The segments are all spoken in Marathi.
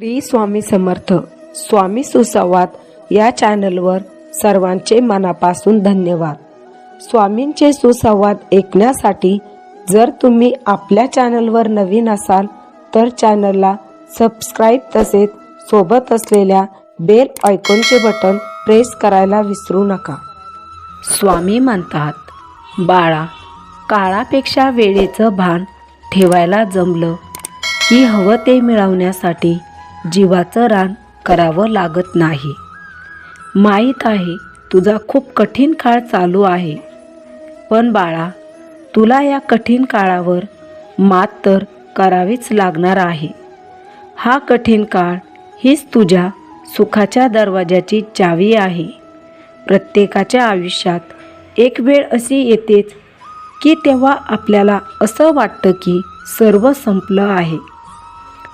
श्री स्वामी समर्थ स्वामी सुसंवाद या चॅनलवर सर्वांचे मनापासून धन्यवाद। स्वामींचे सुसंवाद ऐकण्यासाठी जर तुम्ही आपल्या चॅनलवर नवीन असाल तर चॅनलला सबस्क्राईब तसेच सोबत असलेल्या बेल आयकॉनचे बटन प्रेस करायला विसरू नका। स्वामी म्हणतात, बाळा, काळापेक्षा वेळेचं भान ठेवायला जमलं की हवं ते मिळवण्यासाठी जीवाचं रान करावं लागत नाही। माहीत आहे तुझा खूप कठीण काळ चालू आहे, पण बाळा, तुला या कठीण काळावर मात तर करावीच लागणार आहे। हा कठीण काळ हीच तुझ्या सुखाच्या दरवाजाची चावी आहे। प्रत्येकाच्या आयुष्यात एक वेळ अशी येतेच की तेव्हा आपल्याला असं वाटतं की सर्व संपलं आहे।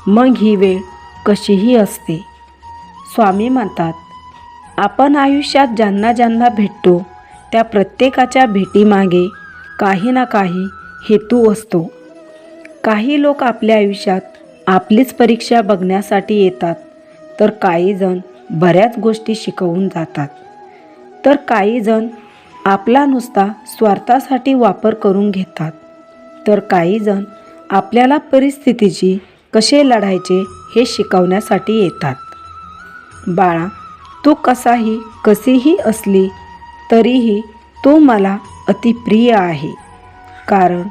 मग ही वेळ कशीही असते। स्वामी म्हणतात, आपण आयुष्यात ज्यांना ज्यांना भेटतो त्या प्रत्येकाच्या भेटीमागे काही ना काही हेतू असतो। काही लोक आपल्या आयुष्यात आपलीच परीक्षा बघण्यासाठी येतात, तर काही जण बऱ्याच गोष्टी शिकवून जातात, तर काही जण आपला नुसता स्वार्थासाठी वापर करून घेतात, तर काही जण आपल्याला परिस्थितीशी कसे लढायचे हे शिकवण्यासाठी येतात। बाळा, तू कशीही असली तरीही तू मला अतिप्रिय आहे, कारण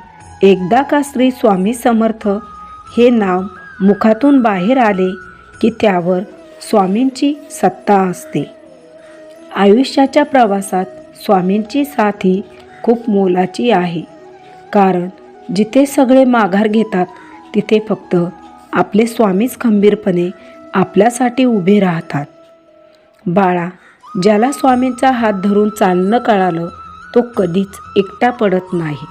एकदा का श्री स्वामी समर्थ हे नाव मुखातून बाहेर आले की त्यावर स्वामींची सत्ता असते। आयुष्याच्या प्रवासात स्वामींची साथ ही खूप मोलाची आहे, कारण जिथे सगळे माघार घेतात तिथे फक्त आपले स्वामीच खंबीरपणे आपल्यासाठी उभे राहतात। बाळा, ज्याला स्वामींचा हात धरून चालणं कळालं तो कधीच एकटा पडत नाही।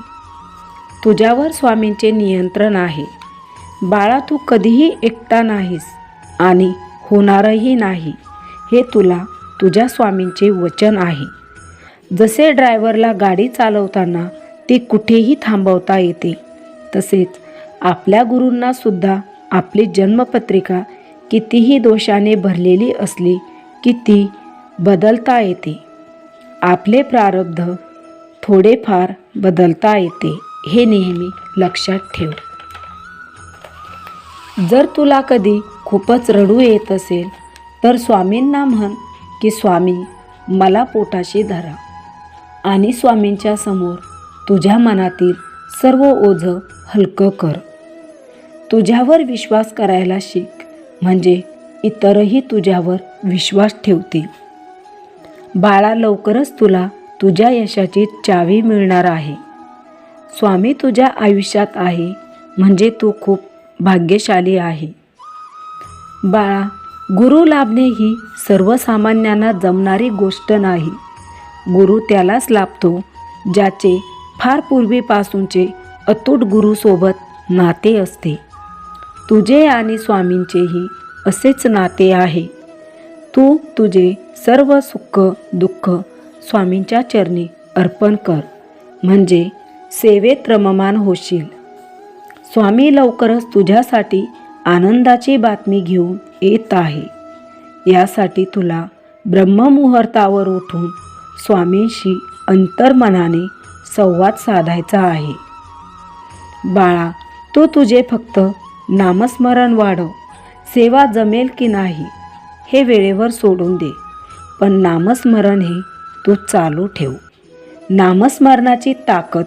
तुझ्यावर स्वामींचे नियंत्रण आहे। बाळा, तू कधीही एकटा नाहीस आणि होणारही नाही, हे तुला तुझ्या स्वामींचे वचन आहे। जसे ड्रायव्हरला गाडी चालवताना ती कुठेही थांबवता येते, तसेच आपल्या गुरूंना सुद्धा आपली जन्मपत्रिका कितीही दोषाने भरलेली असली की ती बदलता येते। आपले प्रारब्ध थोडेफार बदलता येते, हे नेहमी लक्षात ठेव। जर तुला कधी खूपच रडू येत असेल तर स्वामींना म्हण की स्वामी, मला पोटाशी धरा, आणि स्वामींच्या समोर तुझ्या मनातील सर्व ओझं हलकं कर। तुझ्यावर विश्वास करायला शिक, म्हणजे इतरही तुझ्यावर विश्वास ठेवतील। बाळा, लवकरच तुला तुझ्या यशाची चावी मिळणार आहे। स्वामी तुझ्या आयुष्यात आहे म्हणजे तू खूप भाग्यशाली आहे। बाळा, गुरु लाभणे ही सर्वसामान्यांना जमणारी गोष्ट नाही। गुरु त्यालाच लाभतो ज्याचे फार पूर्वीपासूनचे अतूट गुरुसोबत नाते असते। तुझे आणि स्वामींचेही असेच नाते आहे। तू तुझे सर्व सुख दुःख स्वामींच्या चरणी अर्पण कर, म्हणजे सेवेत रममान होशील। स्वामी लवकरच तुझ्यासाठी आनंदाची बातमी घेऊन येत आहे। यासाठी तुला ब्रह्ममुहूर्तावर उठून स्वामींशी अंतर्मनाने संवाद साधायचा आहे। बाळा, तू तुझे फक्त नामस्मरण वाढव। सेवा जमेल की नाही हे वेळेवर सोडून दे, पण नामस्मरण हे तू चालू ठेव। नामस्मरणाची ताकद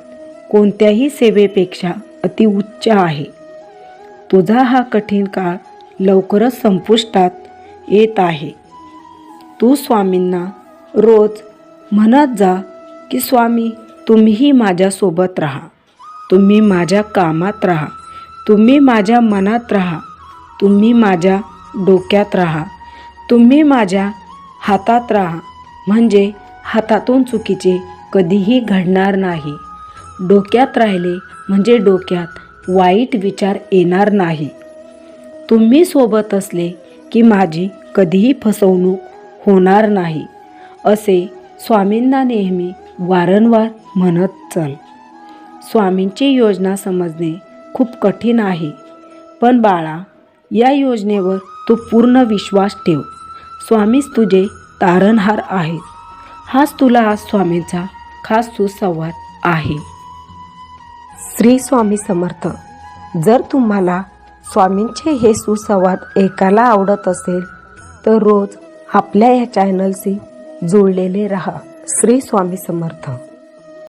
कोणत्याही सेवेपेक्षा अतिउच्च आहे। तुझा हा कठीण काळ लवकरच संपुष्टात येत आहे। तू स्वामींना रोज म्हणत जा की स्वामी, तुम्हीही माझ्यासोबत राहा, तुम्ही माझ्या कामात राहा, तुम्ही माझ्या मनात राहा, तुम्ही माझ्या डोक्यात राहा, तुम्ही माझ्या हातात राहा, म्हणजे हातातून चुकीचे कधीही घडणार नाही। डोक्यात राहिले म्हणजे डोक्यात वाईट विचार येणार नाही। तुम्ही सोबत असले की माझी कधीही फसवणूक होणार नाही, असे स्वामींना नेहमी वारंवार म्हणत चल। स्वामींची योजना समजणे खूप कठीण आहे, पण बाळा, या योजनेवर तू पूर्ण विश्वास ठेव. स्वामीच तुझे तारणहार आहेत. हाच तुला आज स्वामींचा खास सुसंवाद आहे. श्री स्वामी समर्थ. जर तुम्हाला स्वामींचे हे सुसंवाद ऐकायला आवडत असेल तर रोज आपल्या या चॅनलशी जोडलेले रहा. श्री स्वामी समर्थ.